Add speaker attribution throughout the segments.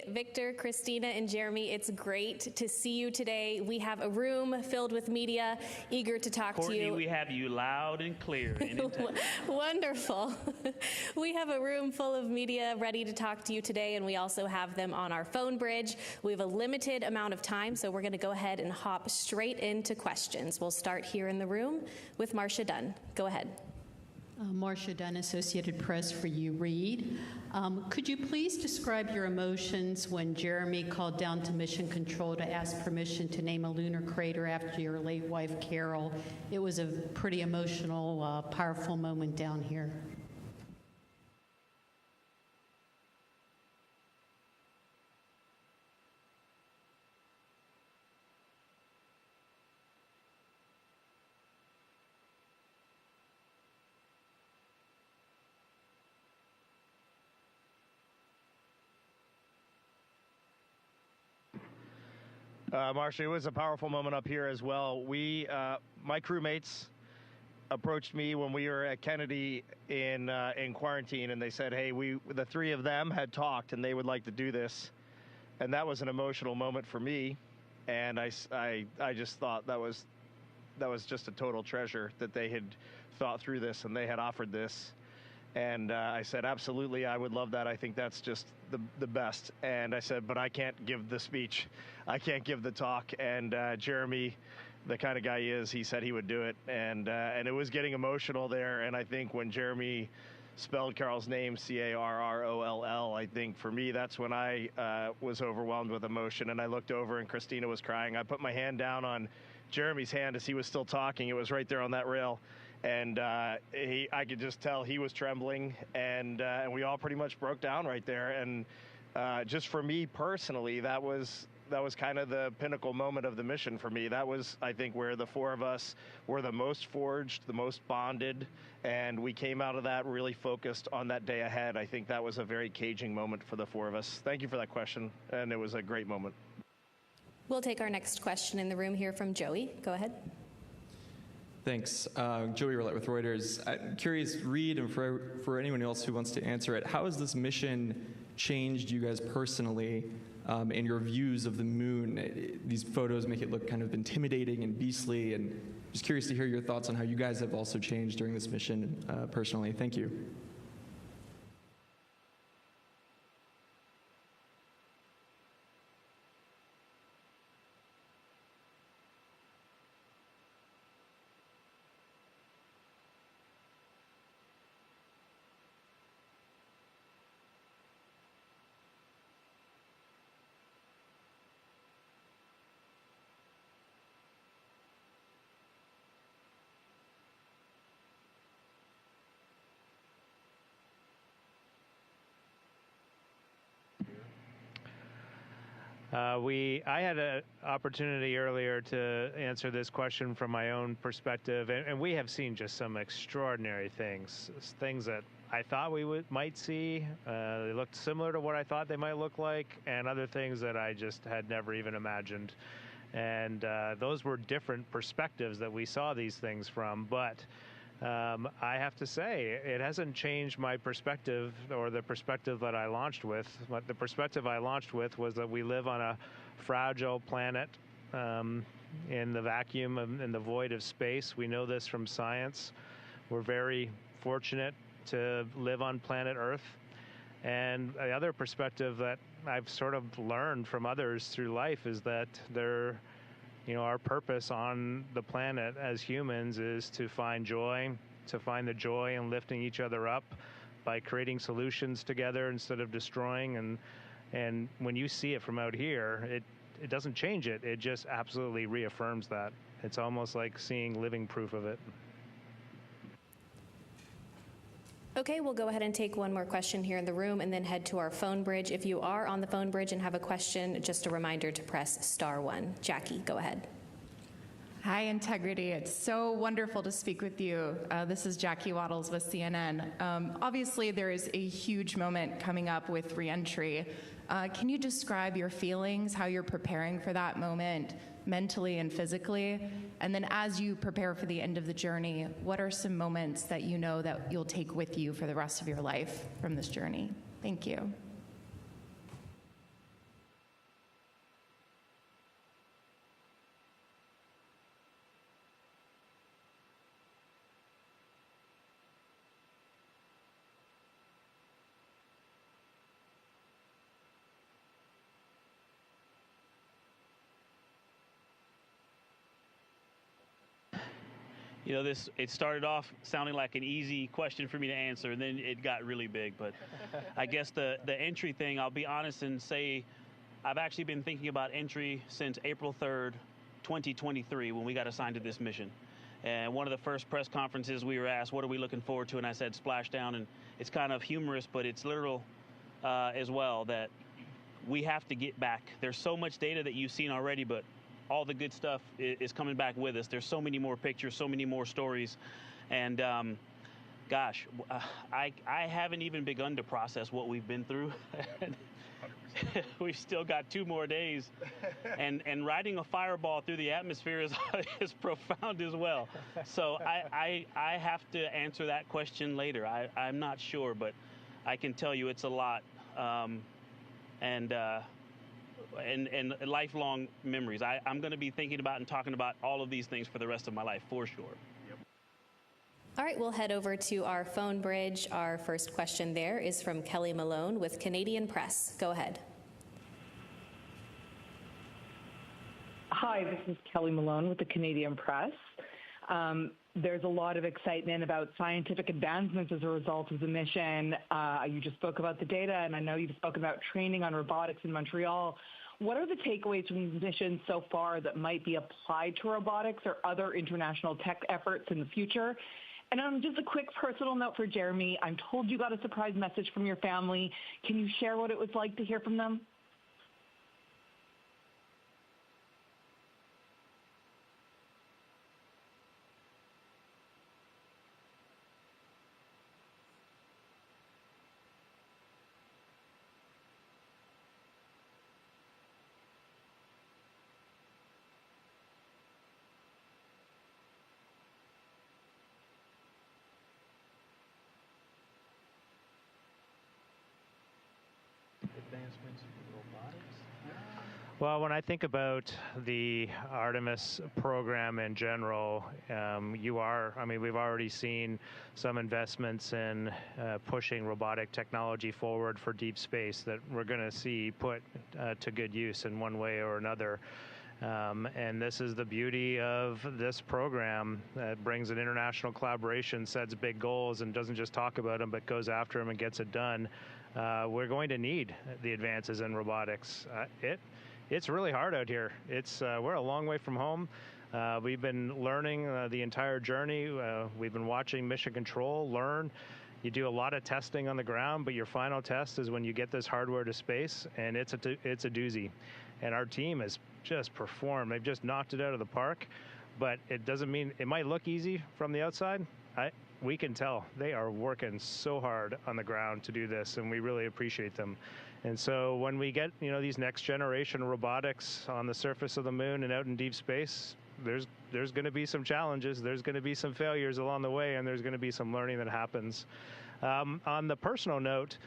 Speaker 1: Victor, Christina, and Jeremy, it's great to see you today. We have a room filled with media eager to talk to you.
Speaker 2: Courtney, we have you loud and clear.
Speaker 1: Wonderful. We have a room full of media ready to talk to you today, and we also have them on our phone bridge. We have a limited amount of time, so we're going to go ahead and hop straight into questions. We'll start here in the room with Marcia Dunn. Go ahead.
Speaker 3: Marcia Dunn, Associated Press for You, Reed. Could you please describe your emotions when Jeremy called down to Mission Control to ask permission to name a lunar crater after your late wife, Carol? It was a pretty emotional, powerful moment down here.
Speaker 4: Marcia, it was a powerful moment up here as well. My crewmates approached me when we were at Kennedy in quarantine, and they said, hey, the three of them had talked and they would like to do this. And that was an emotional moment for me. And I just thought that was just a total treasure that they had thought through this and they had offered this. And I said, absolutely, I would love that. I think that's just the best. And I said, but I can't give the speech. I can't give the talk. And Jeremy, the kind of guy he is, he said he would do it. And it was getting emotional there. And I think when Jeremy spelled Carol's name, Carroll, I think for me, that's when I was overwhelmed with emotion. And I looked over and Christina was crying. I put my hand down on Jeremy's hand as he was still talking. It was right there on that rail. And I could just tell he was trembling, and we all pretty much broke down right there. And just for me personally, that was kind of the pinnacle moment of the mission for me. That was, I think, where the four of us were the most forged, the most bonded, and we came out of that really focused on that day ahead. I think that was a very caging moment for the four of us. Thank you for that question, and it was a great moment.
Speaker 1: We'll take our next question in the room here from Joey. Go ahead.
Speaker 5: Thanks. Joey Roulette with Reuters. I'm curious, Reed, and for anyone else who wants to answer it, how has this mission changed you guys personally in your views of the moon? These photos make it look kind of intimidating and beastly, and just curious to hear your thoughts on how you guys have also changed during this mission personally. Thank you.
Speaker 6: I had an opportunity earlier to answer this question from my own perspective, and we have seen just some extraordinary things that I thought we might see. They looked similar to what I thought they might look like, and other things that I just had never even imagined. And those were different perspectives that we saw these things from, but I have to say, it hasn't changed my perspective or the perspective that I launched with. The perspective I launched with was that we live on a fragile planet in the vacuum, in the void of space. We know this from science. We're very fortunate to live on planet Earth. And the other perspective that I've sort of learned from others through life is that our purpose on the planet as humans is to find joy, to find the joy in lifting each other up by creating solutions together instead of destroying. And when you see it from out here, it doesn't change it. It just absolutely reaffirms that. It's almost like seeing living proof of it.
Speaker 1: Okay, we'll go ahead and take one more question here in the room and then head to our phone bridge. If you are on the phone bridge and have a question, just a reminder to press *1. Jackie, go ahead.
Speaker 7: Hi, Integrity. It's so wonderful to speak with you. This is Jackie Waddles with CNN. Obviously, there is a huge moment coming up with reentry. Can you describe your feelings, how you're preparing for that moment mentally and physically? And then as you prepare for the end of the journey, what are some moments that you know that you'll take with you for the rest of your life from this journey? Thank you.
Speaker 2: You know, it started off sounding like an easy question for me to answer, and then it got really big. But I guess the entry thing, I'll be honest and say I've actually been thinking about entry since April 3rd, 2023, when we got assigned to this mission. And one of the first press conferences we were asked, what are we looking forward to? And I said splashdown, and it's kind of humorous, but it's literal as well, that we have to get back. There's so much data that you've seen already, but all the good stuff is coming back with us. There's so many more pictures, so many more stories. And gosh, I haven't even begun to process what we've been through. We've still got 2 more days, and riding a fireball through the atmosphere is profound as well. So I have to answer that question later. I'm not sure, but I can tell you it's a lot, and lifelong memories. I'm going to be thinking about and talking about all of these things for the rest of my life, for sure.
Speaker 1: All right, we'll head over to our phone bridge. Our first question there is from Kelly Malone with Canadian Press. Go ahead.
Speaker 8: Hi, this is Kelly Malone with the Canadian Press. There's a lot of excitement about scientific advancements as a result of the mission. You just spoke about the data, and I know you've spoken about training on robotics in Montreal. What are the takeaways from the mission so far that might be applied to robotics or other international tech efforts in the future? And just a quick personal note for Jeremy. I'm told you got a surprise message from your family. Can you share what it was like to hear from them?
Speaker 6: Well, when I think about the Artemis program in general, we've already seen some investments in pushing robotic technology forward for deep space that we're going to see put to good use in one way or another. And this is the beauty of this program that brings an international collaboration, sets big goals, and doesn't just talk about them, but goes after them and gets it done. We're going to need the advances in robotics. It's really hard out here. We're a long way from home. We've been learning the entire journey. We've been watching Mission Control learn. You do a lot of testing on the ground, but your final test is when you get this hardware to space, and it's a doozy. And our team has just performed. They've just knocked it out of the park, but it doesn't mean it might look easy from the outside. We can tell they are working so hard on the ground to do this, and we really appreciate them. And so when we get these next generation robotics on the surface of the moon and out in deep space, there's going to be some challenges, there's going to be some failures along the way, and there's going to be some learning that happens. On the personal note,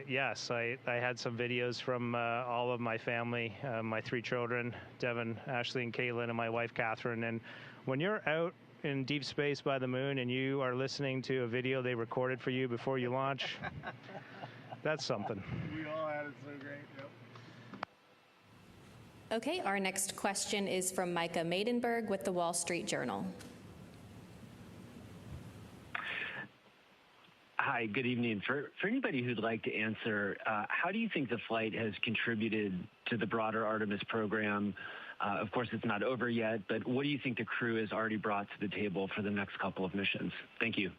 Speaker 6: yes, I had some videos from all of my family, my 3 children, Devin, Ashley, and Caitlin, and my wife, Catherine. And when you're out in deep space by the moon and you are listening to a video they recorded for you before you launch, that's something.
Speaker 4: We all had it so great. Yep.
Speaker 1: Okay, our next question is from Micah Maidenberg with the Wall Street Journal.
Speaker 9: Hi, good evening. For anybody who'd like to answer, how do you think the flight has contributed to the broader Artemis program? Of course, it's not over yet, but what do you think the crew has already brought to the table for the next couple of missions? Thank you.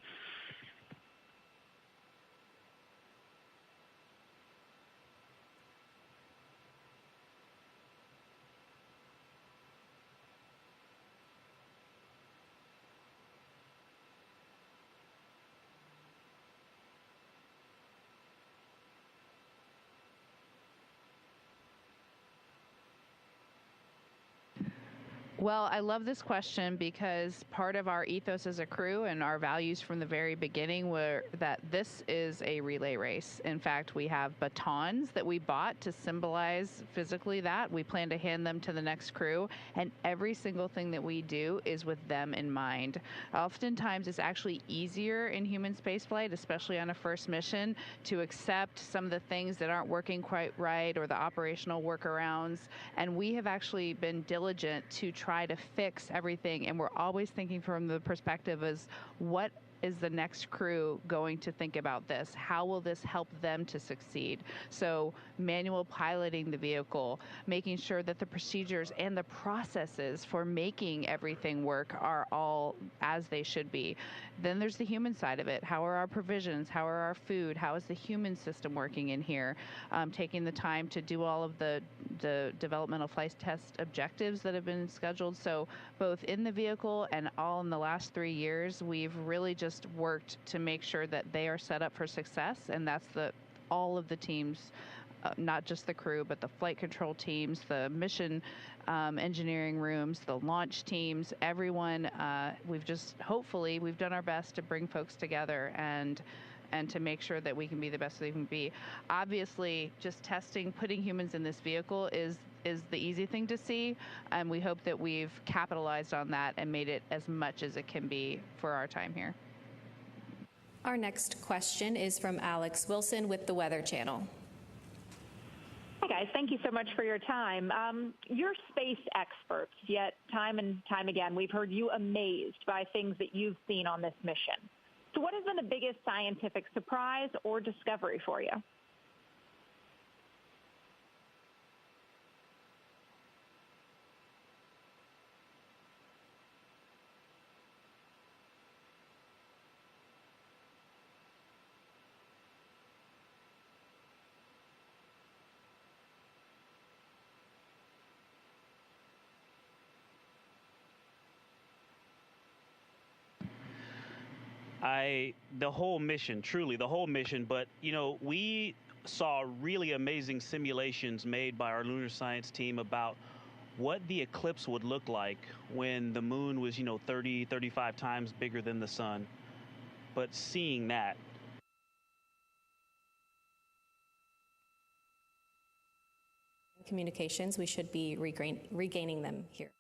Speaker 10: Well, I love this question because part of our ethos as a crew and our values from the very beginning were that this is a relay race. In fact, we have batons that we bought to symbolize physically that. We plan to hand them to the next crew, and every single thing that we do is with them in mind. Oftentimes, it's actually easier in human spaceflight, especially on a first mission, to accept some of the things that aren't working quite right or the operational workarounds. And we have actually been diligent to try try to fix everything. And we're always thinking from the perspective as what is the next crew going to think about this? How will this help them to succeed? So manual piloting the vehicle, making sure that the procedures and the processes for making everything work are all as they should be. Then there's the human side of it. How are our provisions? How are our food? How is the human system working in here? Taking the time to do all of the developmental flight test objectives that have been scheduled. So both in the vehicle and all in the last 3 years, we've really just worked to make sure that they are set up for success, and that's all of the teams, not just the crew, but the flight control teams, the mission engineering rooms, the launch teams, everyone. We've done our best to bring folks together and to make sure that we can be the best we can be. Obviously, just testing, putting humans in this vehicle is the easy thing to see, and we hope that we've capitalized on that and made it as much as it can be for our time here.
Speaker 1: Our next question is from Alex Wilson with the Weather Channel.
Speaker 11: Hi, guys. Thank you so much for your time. You're space experts, yet time and time again, we've heard you amazed by things that you've seen on this mission. So what has been the biggest scientific surprise or discovery for you?
Speaker 2: The whole mission, truly the whole mission, but we saw really amazing simulations made by our lunar science team about what the eclipse would look like when the moon was 30, 35 times bigger than the sun. But seeing that,
Speaker 1: communications, we should be regaining them here.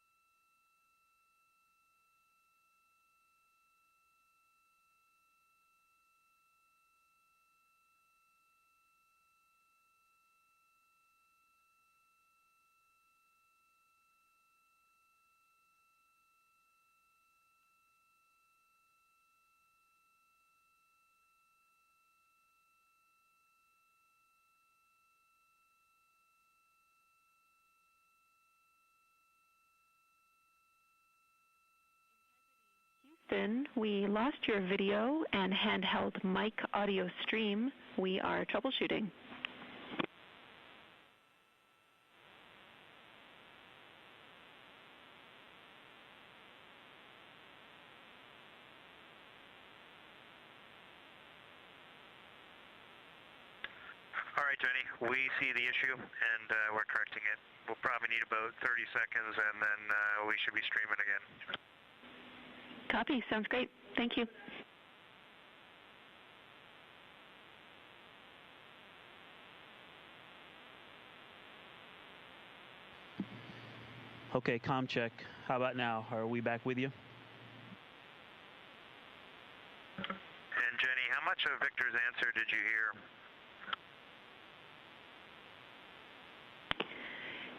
Speaker 12: We lost your video and handheld mic audio stream. We are troubleshooting.
Speaker 13: All right, Jenny, we see the issue and we're correcting it. We'll probably need about 30 seconds and then we should be streaming again.
Speaker 12: Copy. Sounds great. Thank you.
Speaker 2: okay, comm check. How about now? Are we back with you?
Speaker 13: And Jenny, how much of Victor's answer did you hear?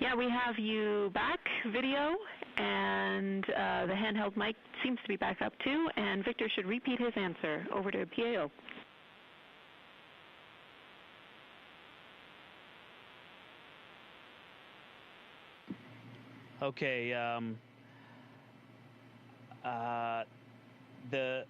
Speaker 12: Yeah, we have you back, video, and the handheld mic seems to be back up too, and Victor should repeat his answer. Over to PAO.
Speaker 2: Okay, the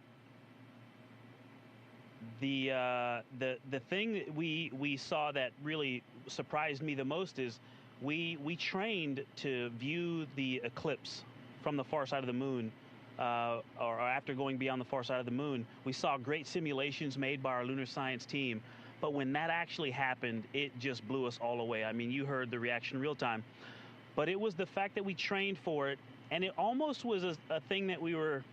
Speaker 2: thing that we saw that really surprised me the most is we trained to view the eclipse from the far side of the moon, or after going beyond the far side of the moon. We saw great simulations made by our lunar science team, but when that actually happened, it just blew us all away. I mean, you heard the reaction real time, but it was the fact that we trained for it, and it almost was a thing that we were,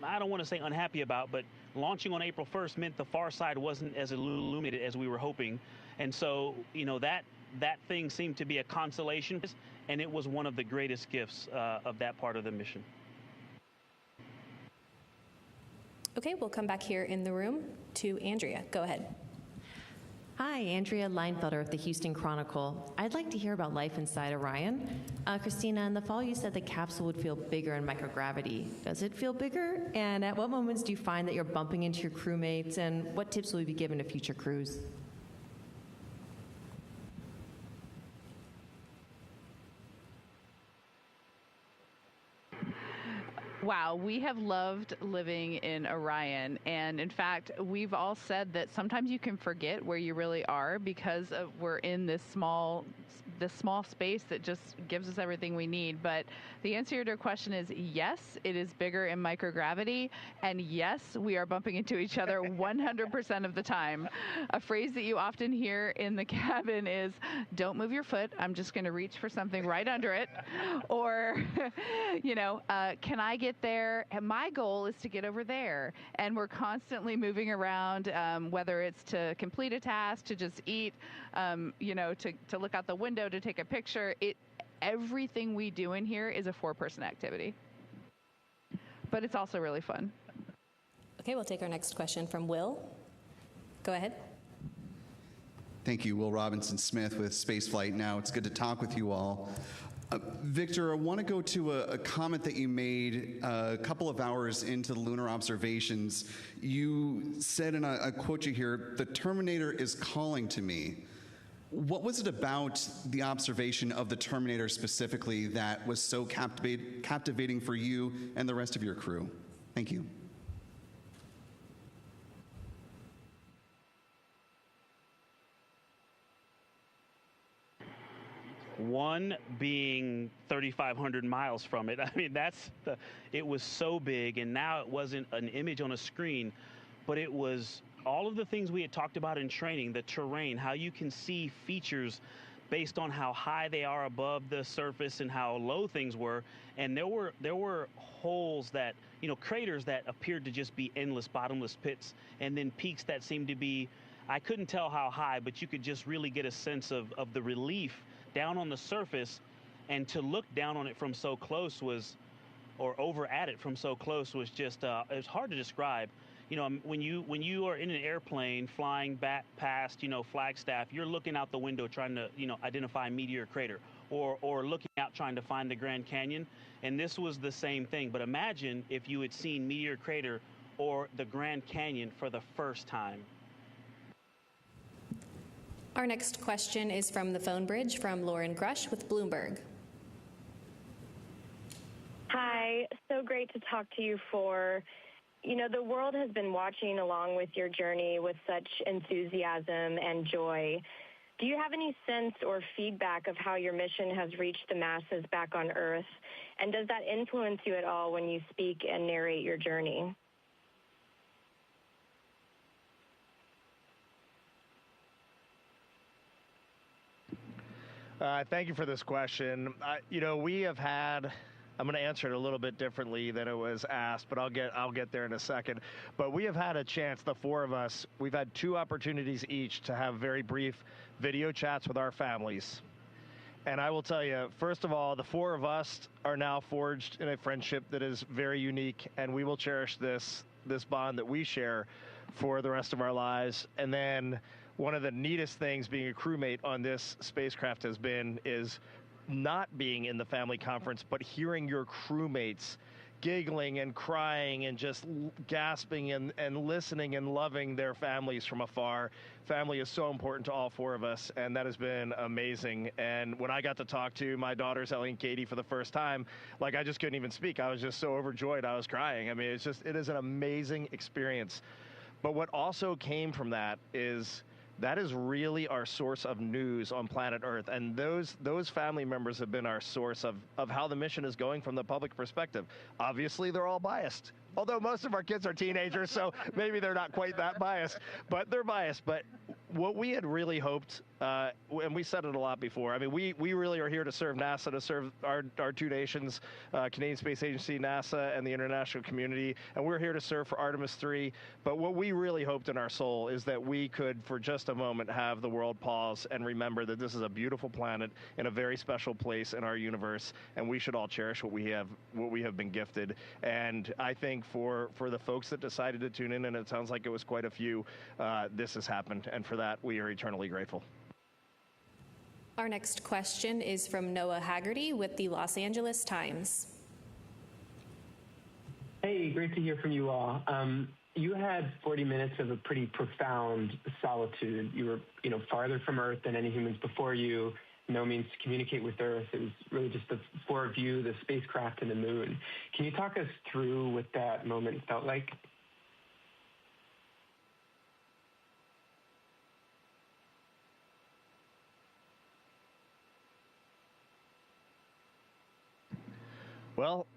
Speaker 2: I don't want to say unhappy about, but launching on April 1st meant the far side wasn't as illuminated as we were hoping. And so, you know, that thing seemed to be a consolation, and it was one of the greatest gifts of that part of the mission.
Speaker 1: Okay, we'll come back here in the room to Andrea. Go ahead.
Speaker 14: Hi, Andrea Leinfelder of the Houston Chronicle. I'd like to hear about life inside Orion. Christina, in the fall you said the capsule would feel bigger in microgravity. Does it feel bigger? And at what moments do you find that you're bumping into your crewmates? And what tips will you be given to future crews?
Speaker 10: Wow, we have loved living in Orion. And in fact, we've all said that sometimes you can forget where you really are because we're in this small space that just gives us everything we need. But the answer to your question is yes, it is bigger in microgravity. And yes, we are bumping into each other 100% of the time. A phrase that you often hear in the cabin is, don't move your foot. I'm just going to reach for something right under it. Or, can I get there? And my goal is to get over there. And we're constantly moving around, whether it's to complete a task, to just eat, to look out the window, to take a picture. Everything we do in here is a 4-person activity. But it's also really fun.
Speaker 1: Okay, we'll take our next question from Will. Go ahead.
Speaker 15: Thank you, Will Robinson-Smith with Spaceflight Now. It's good to talk with you all. Victor, I want to go to a comment that you made a couple of hours into the lunar observations. You said, and I quote you here, "The Terminator is calling to me." What was it about the observation of the Terminator specifically that was so captivating for you and the rest of your crew? Thank you.
Speaker 2: One being 3,500 miles from it. I mean, it was so big, and now it wasn't an image on a screen, but it was all of the things we had talked about in training, the terrain, how you can see features based on how high they are above the surface and how low things were. And there were holes that, craters that appeared to just be endless, bottomless pits, and then peaks that seemed to be, I couldn't tell how high, but you could just really get a sense of the relief down on the surface. And to look down on it from so close or over at it from so close was just, it was hard to describe. When you are in an airplane flying back past, Flagstaff, you're looking out the window trying to, identify Meteor Crater or looking out trying to find the Grand Canyon. And this was the same thing. But imagine if you had seen Meteor Crater or the Grand Canyon for the first time.
Speaker 1: Our next question is from the phone bridge from Lauren Grush with Bloomberg.
Speaker 16: Hi, so great to talk to you for. The world has been watching along with your journey with such enthusiasm and joy. Do you have any sense or feedback of how your mission has reached the masses back on Earth? And does that influence you at all when you speak and narrate your journey?
Speaker 4: Thank you for this question. We have had, I'm going to answer it a little bit differently than it was asked, but I'll get there in a second. But we have had a chance, the four of us, we've had 2 opportunities each to have very brief video chats with our families. And I will tell you, first of all, the 4 of us are now forged in a friendship that is very unique, and we will cherish this bond that we share for the rest of our lives. And then one of the neatest things being a crewmate on this spacecraft is not being in the family conference, but hearing your crewmates giggling and crying and just gasping and listening and loving their families from afar. Family is so important to all 4 of us, and that has been amazing. And when I got to talk to my daughters, Ellie and Katie, for the first time, I just couldn't even speak. I was just so overjoyed. I was crying. I mean, it is an amazing experience. But what also came from that is really our source of news on planet Earth. And those family members have been our source of how the mission is going from the public perspective. Obviously, they're all biased. Although most of our kids are teenagers, so maybe they're not quite that biased. But they're biased. But what we had really hoped and we said it a lot before. I mean, we really are here to serve NASA, to serve our two nations, Canadian Space Agency, NASA, and the international community, and we're here to serve for Artemis III. But what we really hoped in our soul is that we could, for just a moment, have the world pause and remember that this is a beautiful planet in a very special place in our universe, and we should all cherish what we have been gifted. And I think for the folks that decided to tune in, and it sounds like it was quite a few, this has happened, and for that we are eternally grateful.
Speaker 1: Our next question is from Noah Haggerty with the Los Angeles Times.
Speaker 17: Hey, great to hear from you all. You had 40 minutes of a pretty profound solitude. You were, farther from Earth than any humans before you. No means to communicate with Earth. It was really just the four of you, the spacecraft, and the moon. Can you talk us through what that moment felt like?
Speaker 4: Well,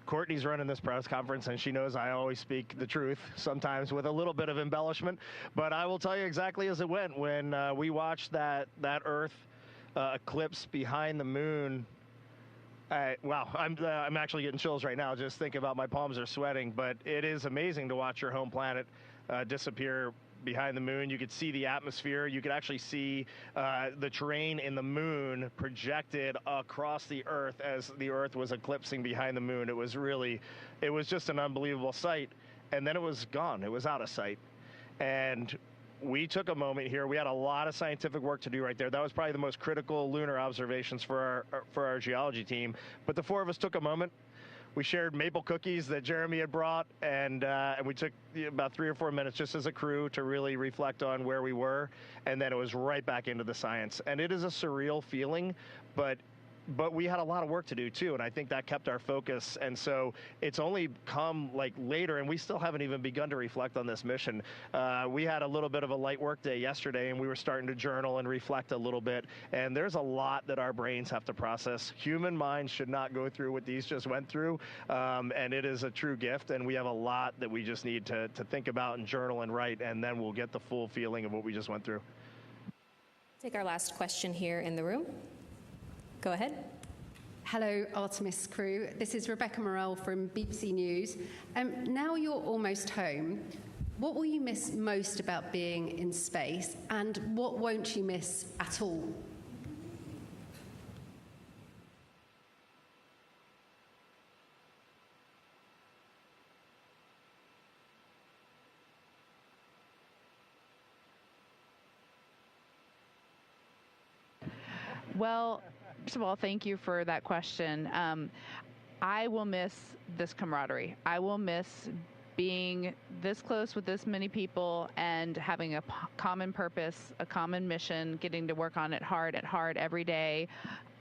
Speaker 4: Courtney's running this press conference, and she knows I always speak the truth, sometimes with a little bit of embellishment. But I will tell you exactly as it went. When we watched that Earth eclipse behind the moon, wow, I'm actually getting chills right now just thinking about, my palms are sweating. But it is amazing to watch your home planet disappear behind the moon. You could see the atmosphere. You could actually see the terrain in the moon projected across the Earth as the Earth was eclipsing behind the moon. It was just an unbelievable sight. And then it was gone. It was out of sight. And we took a moment here. We had a lot of scientific work to do right there. That was probably the most critical lunar observations for our geology team. But the four of us took a moment. We shared maple cookies that Jeremy had brought, and we took about 3 or 4 minutes just as a crew to really reflect on where we were, and then it was right back into the science. And it is a surreal feeling, but we had a lot of work to do too, and I think that kept our focus. And so it's only come later, and we still haven't even begun to reflect on this mission. We had a little bit of a light work day yesterday, and we were starting to journal and reflect a little bit. And there's a lot that our brains have to process. Human minds should not go through what these just went through, and it is a true gift. And we have a lot that we just need to think about and journal and write, and then we'll get the full feeling of what we just went through.
Speaker 1: Take our last question here in the room. Go ahead.
Speaker 18: Hello, Artemis crew. This is Rebecca Morell from BBC News. Now you're almost home. What will you miss most about being in space, and what won't you miss at all?
Speaker 10: Well, first of all, thank you for that question. I will miss this camaraderie. I will miss being this close with this many people and having a common purpose, a common mission, getting to work on it hard every day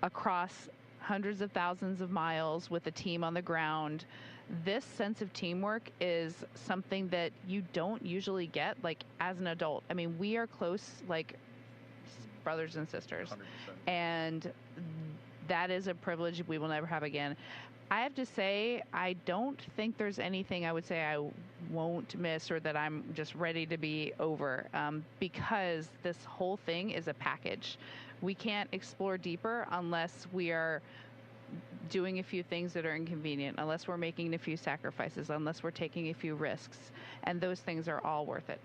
Speaker 10: across hundreds of thousands of miles with a team on the ground. This sense of teamwork is something that you don't usually get as an adult. I mean, we are close brothers and sisters. 100%. And that is a privilege we will never have again. I have to say, I don't think there's anything I would say I won't miss or that I'm just ready to be over, because this whole thing is a package. We can't explore deeper unless we are doing a few things that are inconvenient, unless we're making a few sacrifices, unless we're taking a few risks, and those things are all worth it.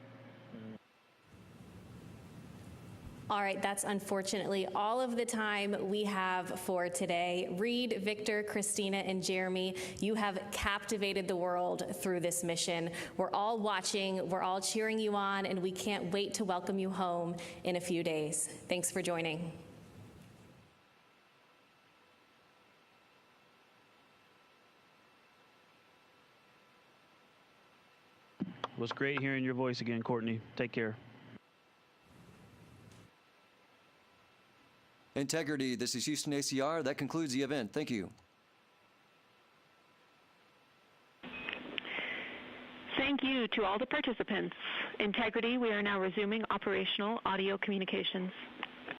Speaker 1: All right, that's unfortunately all of the time we have for today. Reed, Victor, Christina, and Jeremy, you have captivated the world through this mission. We're all watching, we're all cheering you on, and we can't wait to welcome you home in a few days. Thanks for joining.
Speaker 2: It was great hearing your voice again, Courtney. Take care.
Speaker 19: Integrity, this is Houston ACR. That concludes the event. Thank you.
Speaker 12: Thank you to all the participants. Integrity, we are now resuming operational audio communications.